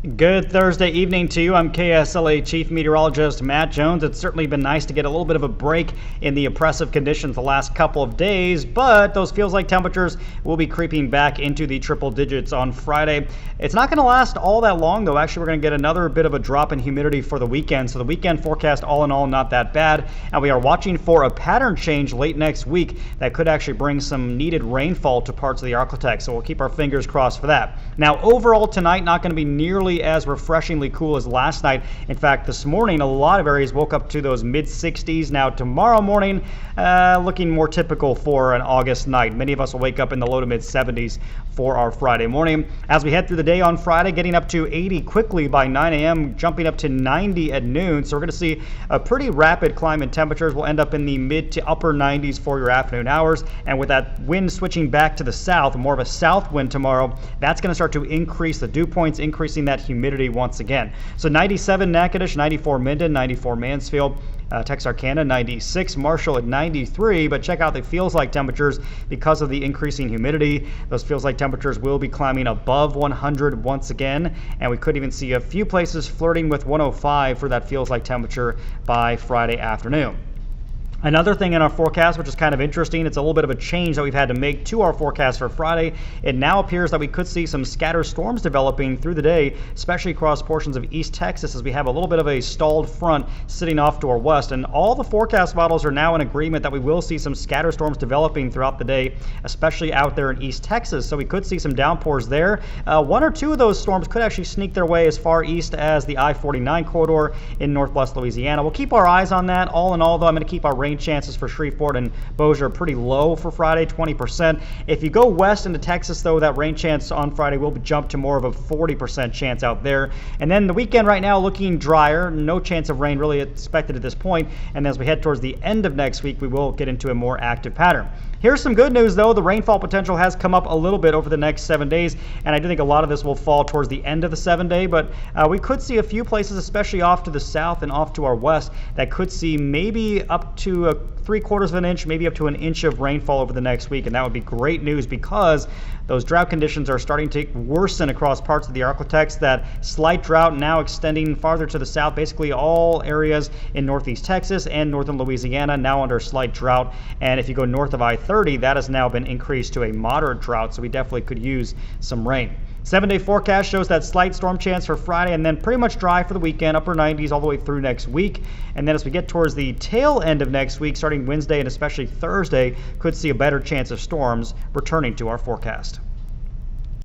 Good Thursday evening to you. I'm KSLA Chief Meteorologist Matt Jones. It's certainly been nice to get a little bit of a break in the oppressive conditions the last couple of days, but those feels like temperatures will be creeping back into the triple digits on Friday. It's not going to last all that long, though. Actually, we're going to get another bit of a drop in humidity for the weekend. So the weekend forecast, all in all, not that bad. And we are watching for a pattern change late next week that could actually bring some needed rainfall to parts of the Arklatex. So we'll keep our fingers crossed for that. Now, overall tonight, not going to be nearly as refreshingly cool as last night. In fact, this morning, a lot of areas woke up to those mid-60s. Now, tomorrow morning, looking more typical for an August night. Many of us will wake up in the low to mid-70s for our Friday morning. As we head through the day on Friday, getting up to 80 quickly by 9 a.m., jumping up to 90 at noon. So we're going to see a pretty rapid climb in temperatures. We'll end up in the mid to upper 90s for your afternoon hours. And with that wind switching back to the south, more of a south wind tomorrow, that's going to start to increase the dew points, increasing that humidity once again. So 97 Natchitoches, 94 Minden, 94 Mansfield, Texarkana 96, Marshall at 93, but check out the feels like temperatures because of the increasing humidity. Those feels like temperatures will be climbing above 100 once again, and we could even see a few places flirting with 105 for that feels like temperature by Friday afternoon. Another thing in our forecast, which is kind of interesting, it's a little bit of a change that we've had to make to our forecast for Friday. It now appears that we could see some scattered storms developing through the day, especially across portions of East Texas, as we have a little bit of a stalled front sitting off to our west. And all the forecast models are now in agreement that we will see some scattered storms developing throughout the day, especially out there in East Texas. So we could see some downpours there. One or two of those storms could actually sneak their way as far east as the I-49 corridor in northwest Louisiana. We'll keep our eyes on that. All in all, though, I'm going to keep our rain chances for Shreveport and Bossier are pretty low for Friday, 20%. If you go west into Texas, though, that rain chance on Friday will jump to more of a 40% chance out there. And then the weekend right now looking drier, no chance of rain really expected at this point. And as we head towards the end of next week, we will get into a more active pattern. Here's some good news, though. The rainfall potential has come up a little bit over the next 7 days, and I do think a lot of this will fall towards the end of the 7-day, but we could see a few places, especially off to the south and off to our west, that could see maybe up to a 3/4 of an inch, maybe up to an inch of rainfall over the next week, and that would be great news because those drought conditions are starting to worsen across parts of the Arklatex. That slight drought now extending farther to the south, basically all areas in northeast Texas and northern Louisiana now under slight drought, and if you go north of I-30, that has now been increased to a moderate drought, so we definitely could use some rain. 7-day forecast shows that slight storm chance for Friday and then pretty much dry for the weekend, upper 90s all the way through next week. And then as we get towards the tail end of next week, starting Wednesday and especially Thursday, could see a better chance of storms returning to our forecast.